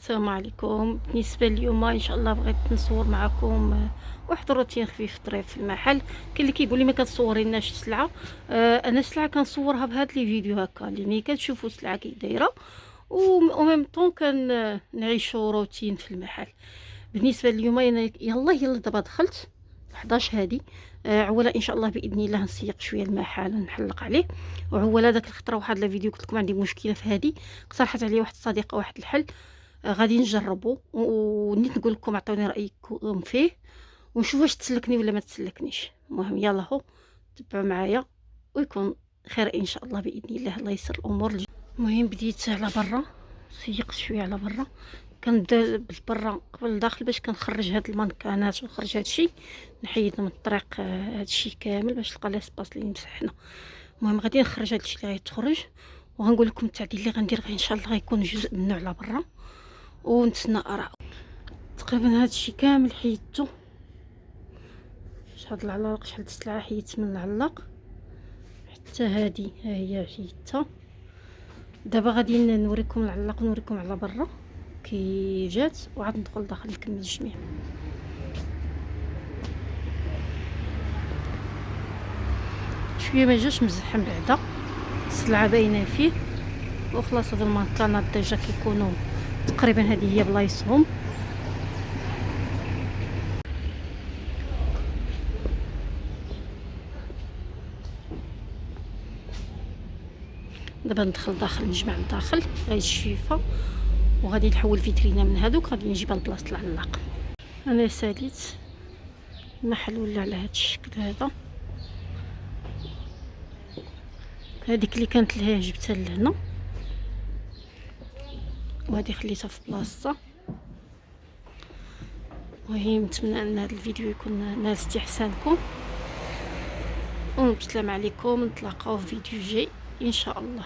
السلام عليكم. بالنسبه اليوم ان شاء الله بغيت نصور معكم واحد الروتين خفيف ظريف في المحل. كاين اللي كيقول لي ما كتصوري لناش السلعه. انا السلعه كنصورها بهاد لي فيديو هكا اللي ملي كتشوفوا السلعه كي دايره و ميم طون نعيشوا روتين في المحل. بالنسبه اليوم انا يلا دابا دخلت 11 هادي. عولا ان شاء الله باذن الله نسيق شويه المحل نحلق عليه. وعولا داك الخطره واحد لا فيديو قلت لكم عندي مشكله في هادي، اقترحت عليا واحد الصديقه واحد الحل. غادي نجربو ونيت نقول لكم عطوني رايكم فيه ونشوف واش تسلكني ولا ما تسلكنيش. المهم يلا هو تبعوا معايا ويكون خير ان شاء الله باذن الله. الله يسر الامور. المهم بديت على برا، سيقت شويه على برا، كنبدا بالبرا قبل الداخل باش كنخرج هاد المانكانات ونخرج هاد الشيء، نحيد من الطريق هاد الشيء كامل باش نلقى لاسباس اللي مسحنا. المهم غادي نخرج هاد الشيء اللي غيتخرج وغنقول لكم التعديل اللي غندير ان شاء الله غيكون جزء منه على برا ونتسنى اراء. تقريبا هاد الشيء كامل حيدته. هاد العلاق شحال السلعه حيدت من العلاق حتى هادي ها هي حيدتها. دابا غادي نوريكم العلاق ونوريكم على برا كي جات وعاد ندخل داخل نكمل الجميع. شويه ما جاش مزحم بعدا، السلعه باينه فيه وخلاص. هاد المانكانات ديجا كيكونوا تقريبا هذه هي بلايصهم. دابا ندخل داخل نجمع الداخل غير الشيفه وغادي نحول فيترينا من هذوك غادي نجيبها لبلاصه العلاق. انا ساليت المحل ولا على هذا الشكل هذا. هذيك اللي كانت لهيه جبتها لهنا وهذه خليتها في بلاصتها. المهم نتمنى ان هذا الفيديو يكون نال استحسانكم وبسلام عليكم. نتلاقاو في فيديو جاي ان شاء الله.